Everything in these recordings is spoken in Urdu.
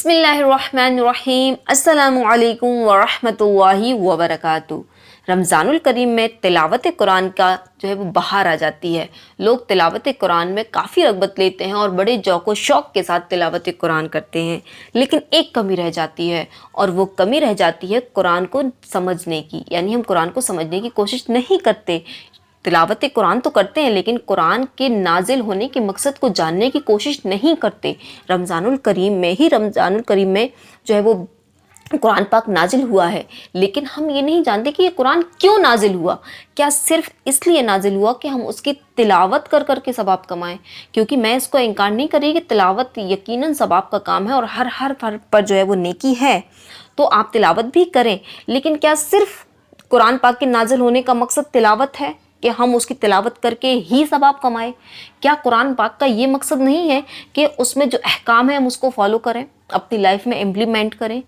بسم اللہ الرحمن الرحیم، السلام علیکم ورحمۃ اللہ وبرکاتہ۔ رمضان الکریم میں تلاوت قرآن کا جو ہے وہ بہار آ جاتی ہے۔ لوگ تلاوت قرآن میں کافی رغبت لیتے ہیں اور بڑے ذوق و شوق کے ساتھ تلاوت قرآن کرتے ہیں، لیکن ایک کمی رہ جاتی ہے، اور وہ کمی رہ جاتی ہے قرآن کو سمجھنے کی۔ یعنی ہم قرآن کو سمجھنے کی کوشش نہیں کرتے، تلاوت قرآن تو کرتے ہیں لیکن قرآن کے نازل ہونے کے مقصد کو جاننے کی کوشش نہیں کرتے۔ رمضان الکریم میں جو ہے وہ قرآن پاک نازل ہوا ہے، لیکن ہم یہ نہیں جانتے کہ یہ قرآن کیوں نازل ہوا۔ کیا صرف اس لیے نازل ہوا کہ ہم اس کی تلاوت کر کر کے ثواب کمائیں؟ کیونکہ میں اس کو انکار نہیں کر رہی کہ تلاوت یقیناً ثواب کا کام ہے اور ہر حرف پر جو ہے وہ نیکی ہے، تو آپ تلاوت بھی کریں، لیکن کیا صرف قرآن پاک کے نازل ہونے کا مقصد تلاوت ہے کہ ہم اس کی تلاوت کر کے ہی ثواب کمائیں؟ کیا قرآن پاک کا یہ مقصد نہیں ہے کہ اس میں جو احکام ہیں ہم اس کو فالو کریں، اپنی لائف میں امپلیمنٹ کریں؟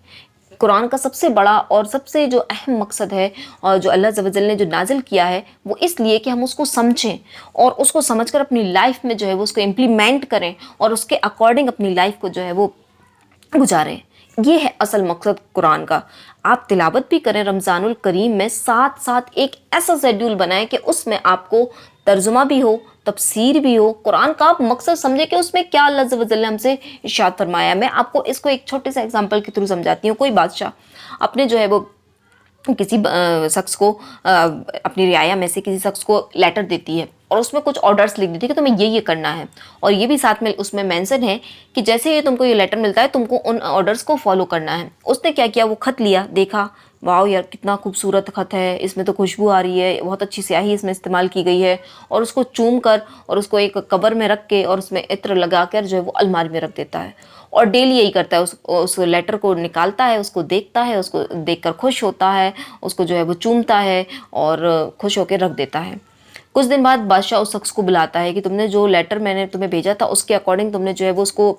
قرآن کا سب سے بڑا اور سب سے جو اہم مقصد ہے اور جو اللہ عز و جل نے جو نازل کیا ہے وہ اس لیے کہ ہم اس کو سمجھیں اور اس کو سمجھ کر اپنی لائف میں جو ہے وہ اس کو امپلیمنٹ کریں اور اس کے اکارڈنگ اپنی لائف کو جو ہے وہ گزاریں۔ یہ ہے اصل مقصد قرآن کا۔ آپ تلاوت بھی کریں رمضان الکریم میں، ساتھ ساتھ ایک ایسا شیڈیول بنائیں کہ اس میں آپ کو ترجمہ بھی ہو، تفسیر بھی ہو، قرآن کا آپ مقصد سمجھیں کہ اس میں کیا اللہ عز و جل نے ہم سے ارشاد فرمایا ہے۔ میں آپ کو اس کو ایک چھوٹے سے ایگزامپل کے تھرو سمجھاتی ہوں۔ کوئی بادشاہ اپنے جو ہے وہ کسی شخص کو اپنی رعایا میں سے کسی شخص کو لیٹر دیتی ہے اور اس میں کچھ آرڈرز لکھ دیتی ہے کہ تمہیں یہ کرنا ہے، اور یہ بھی ساتھ میں اس میں مینشن ہے کہ جیسے یہ تم کو یہ لیٹر ملتا ہے تم کو ان آرڈرز کو فالو کرنا ہے۔ اس نے کیا کیا، وہ خط لیا، دیکھا، واؤ یار کتنا خوبصورت خط ہے، اس میں تو خوشبو آ رہی ہے، بہت اچھی سیاہی اس میں استعمال کی گئی ہے، اور اس کو چوم کر اور اس کو ایک کور میں رکھ کے اور اس میں عطر لگا کر جو ہے وہ الماری میں رکھ دیتا ہے، اور ڈیلی یہی کرتا ہے، اس لیٹر کو نکالتا ہے، اس کو دیکھتا ہے، اس کو دیکھ کر خوش ہوتا ہے، اس کو جو ہے وہ چومتا ہے اور خوش ہو کے رکھ دیتا ہے۔ کچھ دن بعد بادشاہ اس شخص کو بلاتا ہے کہ تم نے جو لیٹر میں نے تمہیں بھیجا تھا اس کے اکارڈنگ تم نے جو ہے وہ اس کو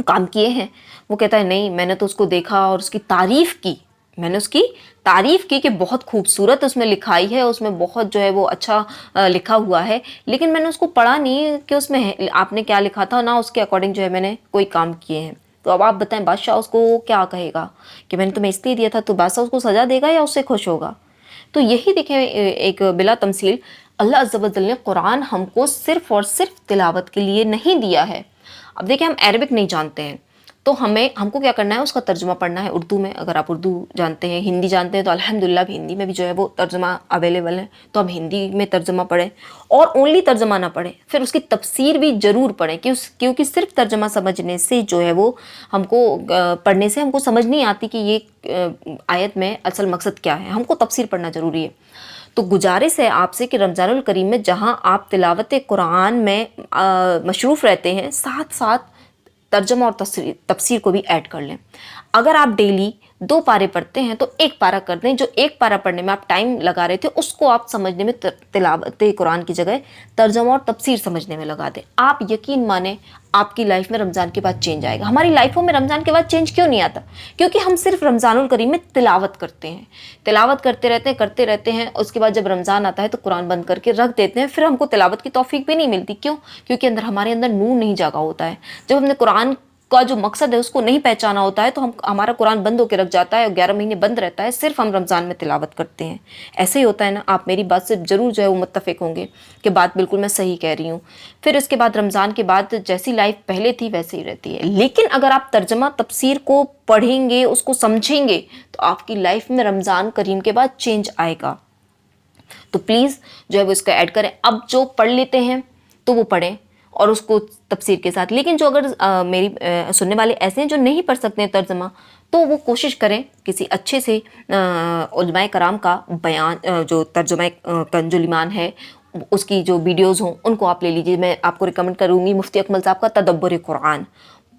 کام کیے ہیں؟ وہ کہتا ہے نہیں، میں نے تو اس کو دیکھا اور اس کی تعریف کی، میں نے اس کی تعریف کی کہ بہت خوبصورت اس میں لکھائی ہے، اس میں بہت جو ہے وہ اچھا لکھا ہوا ہے، لیکن میں نے اس کو پڑھا نہیں کہ اس میں آپ نے کیا لکھا تھا، نہ اس کے اکارڈنگ جو ہے میں نے کوئی کام کیے ہیں۔ تو اب آپ بتائیں بادشاہ اس کو کیا کہے گا کہ میں نے تمہیں اس لیے دیا تھا؟ تو بادشاہ اس کو سزا دے گا یا اس سے خوش ہوگا؟ تو یہی دیکھیں ایک بلا تمثیل اللہ عز و جل نے قرآن ہم کو صرف اور صرف تلاوت کے لیے نہیں دیا ہے۔ اب دیکھیں ہم عربک نہیں جانتے ہیں تو ہم کو کیا کرنا ہے، اس کا ترجمہ پڑھنا ہے اردو میں۔ اگر آپ اردو جانتے ہیں، ہندی جانتے ہیں تو الحمدللہ بھی ہندی میں بھی جو ہے وہ ترجمہ اویلیبل ہے، تو ہم ہندی میں ترجمہ پڑھیں، اور اونلی ترجمہ نہ پڑھیں، پھر اس کی تفسیر بھی ضرور پڑھیں، کیونکہ صرف ترجمہ سمجھنے سے جو ہے وہ ہم کو پڑھنے سے ہم کو سمجھ نہیں آتی کہ یہ آیت میں اصل مقصد کیا ہے، ہم کو تفسیر پڑھنا ضروری ہے۔ تو گزارش ہے آپ سے کہ رمضان الکریم میں جہاں آپ تلاوت قرآن میں مصروف رہتے ہیں، ساتھ ساتھ ترجمہ اور تفسیر کو بھی ایڈ کر لیں۔ اگر آپ ڈیلی 2 پارے پڑھتے ہیں تو 1 پارہ کر دیں، جو 1 پارہ پڑھنے میں آپ ٹائم لگا رہے تھے اس کو آپ سمجھنے میں تلاوت قرآن کی جگہ ترجمہ اور تفسیر سمجھنے میں لگا دیں۔ آپ یقین مانیں آپ کی لائف میں رمضان کے بعد چینج آئے گا۔ ہماری لائفوں میں رمضان کے بعد چینج کیوں نہیں آتا؟ کیونکہ ہم صرف رمضان الکریم میں تلاوت کرتے ہیں، تلاوت کرتے رہتے ہیں، اس کے بعد جب رمضان آتا ہے تو قرآن بند کر کے رکھ دیتے ہیں، پھر ہم کو تلاوت کی توفیق بھی نہیں ملتی۔ کیوں؟ کیونکہ ہمارے اندر نور نہیں جاگا ہوتا ہے۔ جب ہم نے قرآن کا جو مقصد ہے اس کو نہیں پہچانا ہوتا ہے تو ہمارا قرآن بند ہو کے رکھ جاتا ہے اور 11 مہینے بند رہتا ہے، صرف ہم رمضان میں تلاوت کرتے ہیں۔ ایسے ہی ہوتا ہے نا، آپ میری بات سے ضرور جو ہے وہ متفق ہوں گے کہ بات بالکل میں صحیح کہہ رہی ہوں۔ پھر اس کے بعد رمضان کے بعد جیسی لائف پہلے تھی ویسے ہی رہتی ہے، لیکن اگر آپ ترجمہ تفسیر کو پڑھیں گے، اس کو سمجھیں گے، تو آپ کی لائف میں رمضان کریم کے بعد چینج آئے گا۔ تو پلیز جو ہے وہ اس کو ایڈ کریں۔ اب جو پڑھ لیتے ہیں تو وہ پڑھیں اور اس کو تفسیر کے ساتھ، لیکن جو اگر میری سننے والے ایسے ہیں جو نہیں پڑھ سکتے ہیں ترجمہ، تو وہ کوشش کریں کسی اچھے سے علماء کرام کا بیان، جو ترجمہ کنز الایمان ہے، اس کی جو ویڈیوز ہوں ان کو آپ لے لیجیے۔ میں آپ کو ریکمنڈ کروں گی مفتی اکمل صاحب کا تدبر قرآن،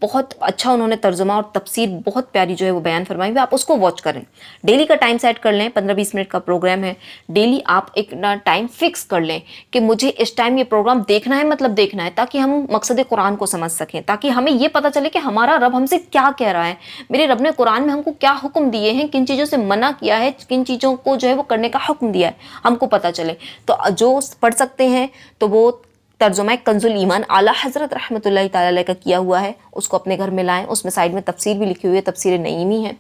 بہت اچھا انہوں نے ترجمہ اور تفسیر بہت پیاری جو ہے وہ بیان فرمائی ہوئی، آپ اس کو واچ کریں۔ ڈیلی کا ٹائم سیٹ کر لیں، 15-20 منٹ کا پروگرام ہے، ڈیلی آپ ایک ٹائم فکس کر لیں کہ مجھے اس ٹائم یہ پروگرام دیکھنا ہے، مطلب دیکھنا ہے، تاکہ ہم مقصد قرآن کو سمجھ سکیں، تاکہ ہمیں یہ پتہ چلے کہ ہمارا رب ہم سے کیا کہہ رہا ہے، میرے رب نے قرآن میں ہم کو کیا حکم دیے ہیں، کن چیزوں سے منع کیا ہے، کن چیزوں کو جو ہے وہ کرنے کا حکم دیا ہے، ہم کو پتہ چلے۔ تو جو پڑھ سکتے ہیں تو وہ ترجمہ کنزُ الایمان اعلیٰ حضرت رحمۃ اللہ تعالیٰ علیہ کا کیا ہوا ہے، اس کو اپنے گھر میں لائیں، اس میں سائڈ میں تفسیر بھی لکھی ہوئی ہے، تفسیر نعیمی ہے،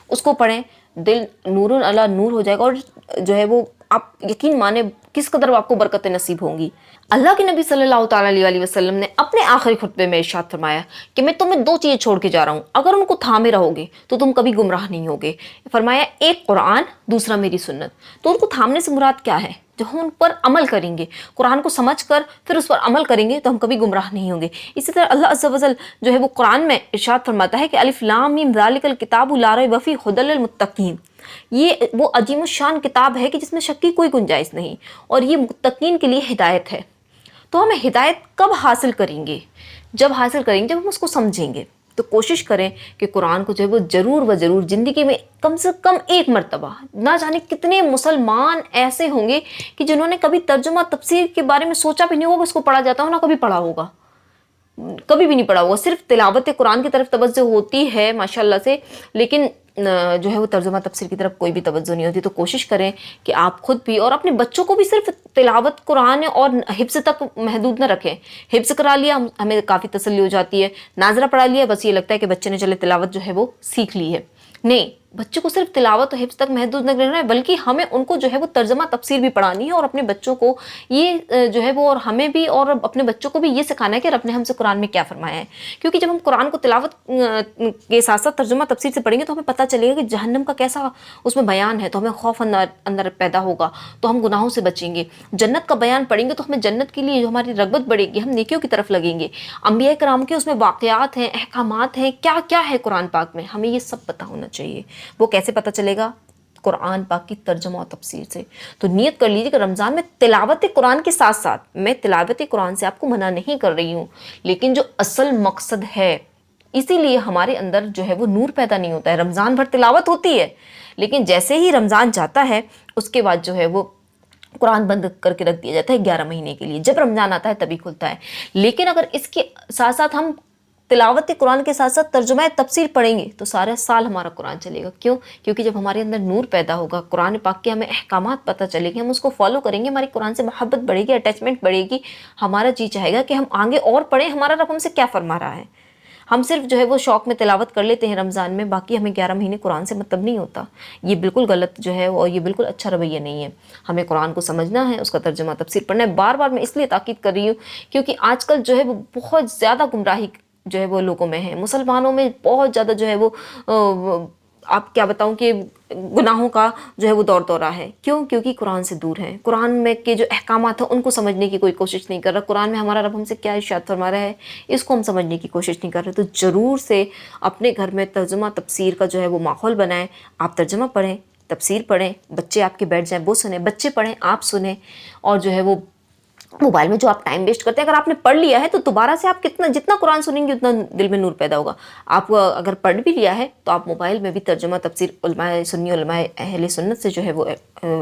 اس کو پڑھیں، دل نور علی نور ہو جائے گا، اور جو ہے وہ آپ یقین مانیں کس قدر آپ کو برکتیں نصیب ہوں گی۔ اللہ کے نبی صلی اللہ تعالیٰ علیہ وسلم نے اپنے آخری خطبے میں ارشاد فرمایا کہ میں تمہیں 2 چیزیں چھوڑ کے جا رہا ہوں، اگر ان کو تھامے رہو گے تو تم کبھی گمراہ نہیں ہوگے۔ فرمایا ایک قرآن، دوسرا میری سنت۔ تو ان کو تھامنے سے مراد کیا ہے؟ جو ہم ان پر عمل کریں گے، قرآن کو سمجھ کر پھر اس پر عمل کریں گے تو ہم کبھی گمراہ نہیں ہوں گے۔ اسی طرح اللہ عز و جل جو ہے وہ قرآن میں ارشاد فرماتا ہے کہ الف لام میم ذالک الکتاب لا ریب فیہ ھدی للمتقین، یہ وہ عظیم الشان کتاب ہے کہ جس میں شک کی کوئی گنجائش نہیں، اور یہ متقین کے لیے ہدایت ہے۔ تو ہمیں ہدایت کب حاصل کریں گے؟ جب حاصل کریں گے جب ہم اس کو سمجھیں گے۔ تو کوشش کریں کہ قرآن کو جو ہے وہ ضرور و ضرور زندگی میں کم سے کم ایک مرتبہ، نہ جانے کتنے مسلمان ایسے ہوں گے کہ جنہوں نے کبھی ترجمہ تفسیر کے بارے میں سوچا بھی نہیں ہوگا، اس کو پڑھا جاتا ہو نہ کبھی پڑھا ہوگا، کبھی بھی نہیں پڑھا ہوگا، صرف تلاوت قرآن کی طرف توجہ ہوتی ہے ماشاءاللہ سے، لیکن جو ہے وہ ترجمہ تفسیر کی طرف کوئی بھی توجہ نہیں ہوتی۔ تو کوشش کریں کہ آپ خود بھی اور اپنے بچوں کو بھی صرف تلاوت قرآن اور حفظ تک محدود نہ رکھیں۔ حفظ کرا لیا ہمیں کافی تسلی ہو جاتی ہے، ناظرہ پڑھا لیا بس یہ لگتا ہے کہ بچے نے چلے تلاوت جو ہے وہ سیکھ لی ہے، نہیں، بچوں کو صرف تلاوت و حفظ تک محدود نہ رہنا ہے، بلکہ ہمیں ان کو جو ہے وہ ترجمہ تفسیر بھی پڑھانی ہے، اور اپنے بچوں کو یہ جو ہے وہ، اور ہمیں بھی اور اپنے بچوں کو بھی یہ سکھانا ہے کہ رب نے ہم سے قرآن میں کیا فرمایا ہے۔ کیونکہ جب ہم قرآن کو تلاوت کے ساتھ ساتھ ترجمہ تفسیر سے پڑھیں گے تو ہمیں پتہ چلے گا کہ جہنم کا کیسا اس میں بیان ہے، تو ہمیں خوف اندر پیدا ہوگا، تو ہم گناہوں سے بچیں گے۔ جنت کا بیان پڑھیں گے تو ہمیں جنت کے لیے جو ہماری رغبت بڑھے گی، ہم نیکیوں کی طرف لگیں گے۔ انبیاء کرام کے اس میں واقعات ہیں، احکامات ہیں، کیا کیا ہے قرآن پاک میں، ہمیں یہ سب پتہ ہونا چاہیے۔ وہ کیسے پتہ چلے گا؟ قرآن پاک کی ترجمہ و تفسیر سے۔ تو نیت کر لیجیے کہ رمضان میں تلاوت قرآن کے ساتھ ساتھ، میں تلاوت قرآن سے آپ کو منع نہیں کر رہی ہوں، لیکن جو اصل مقصد ہے، اسی لیے ہمارے اندر جو ہے وہ نور پیدا نہیں ہوتا ہے۔ رمضان بھر تلاوت ہوتی ہے، لیکن جیسے ہی رمضان جاتا ہے اس کے بعد جو ہے وہ قرآن بند کر کے رکھ دیا جاتا ہے 11 مہینے کے لیے، جب رمضان آتا ہے تبھی کھلتا ہے۔ لیکن اگر اس کے ساتھ ساتھ ہم تلاوت قرآن کے ساتھ ساتھ ترجمہ تفسیر پڑھیں گے تو سارے سال ہمارا قرآن چلے گا۔ کیوں؟ کیونکہ جب ہمارے اندر نور پیدا ہوگا، قرآن پاک کے ہمیں احکامات پتہ چلیں گے، ہم اس کو فالو کریں گے، ہماری قرآن سے محبت بڑھے گی، اٹیچمنٹ بڑھے گی، ہمارا جی چاہے گا کہ ہم آگے اور پڑھیں، ہمارا رب ہم سے کیا فرما رہا ہے۔ ہم صرف جو ہے وہ شوق میں تلاوت کر لیتے ہیں رمضان میں، باقی ہمیں 11 مہینے قرآن سے مطلب نہیں ہوتا۔ یہ بالکل غلط جو ہے، اور یہ بالکل اچھا رویہ نہیں ہے۔ ہمیں قرآن کو سمجھنا ہے، اس کا ترجمہ تفسیر پڑھنا ہے۔ بار بار میں اس لیے تاکید کر رہی ہوں کیونکہ آج کل جو ہے وہ بہت زیادہ گمراہی جو ہے وہ لوگوں میں ہے، مسلمانوں میں بہت زیادہ جو ہے وہ آپ کیا بتاؤں کہ گناہوں کا جو ہے وہ دورہ ہے۔ کیوں؟ کیونکہ قرآن سے دور ہیں، قرآن میں کے جو احکامات ہیں ان کو سمجھنے کی کوئی کوشش نہیں کر رہا، قرآن میں ہمارا رب ہم سے کیا ارشاد فرما رہا ہے اس کو ہم سمجھنے کی کوشش نہیں کر رہے۔ تو ضرور سے اپنے گھر میں ترجمہ تفسیر کا جو ہے وہ ماحول بنائیں، آپ ترجمہ پڑھیں، تفسیر پڑھیں، بچے آپ کے بیٹھ جائیں وہ سنیں، بچے پڑھیں آپ سنیں، اور جو ہے وہ موبائل میں جو آپ ٹائم ویسٹ کرتے ہیں، اگر آپ نے پڑھ لیا ہے تو دوبارہ سے آپ جتنا قرآن سنیں گے اتنا دل میں نور پیدا ہوگا۔ آپ اگر پڑھ بھی لیا ہے تو آپ موبائل میں بھی ترجمہ تفسیر علماء سنی، علماء اہل سنت سے جو ہے وہ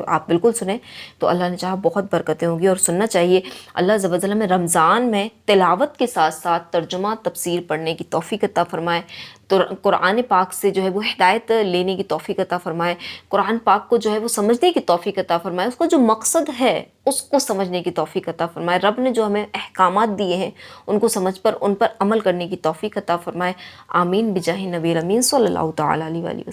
آپ بالکل سنیں، تو اللہ نے چاہا بہت برکتیں ہوں گی، اور سننا چاہیے۔ اللہ عز و جل ہمیں رمضان میں تلاوت کے ساتھ ساتھ ترجمہ تفسیر پڑھنے کی توفیق عطا فرمائے، تو قرآن پاک سے جو ہے وہ ہدایت لینے کی توفیق عطا فرمائے، قرآن پاک کو جو ہے وہ سمجھنے کی توفیق عطا فرمائے، اس کا جو مقصد ہے اس کو سمجھنے کی توفیق عطا فرمائے، رب نے جو ہمیں احکامات دیے ہیں ان کو سمجھ پر ان پر عمل کرنے کی توفیق عطا فرمائے۔ آمین بجاہ نبی امین صلی اللہ تعالیٰ علیہ وسلم۔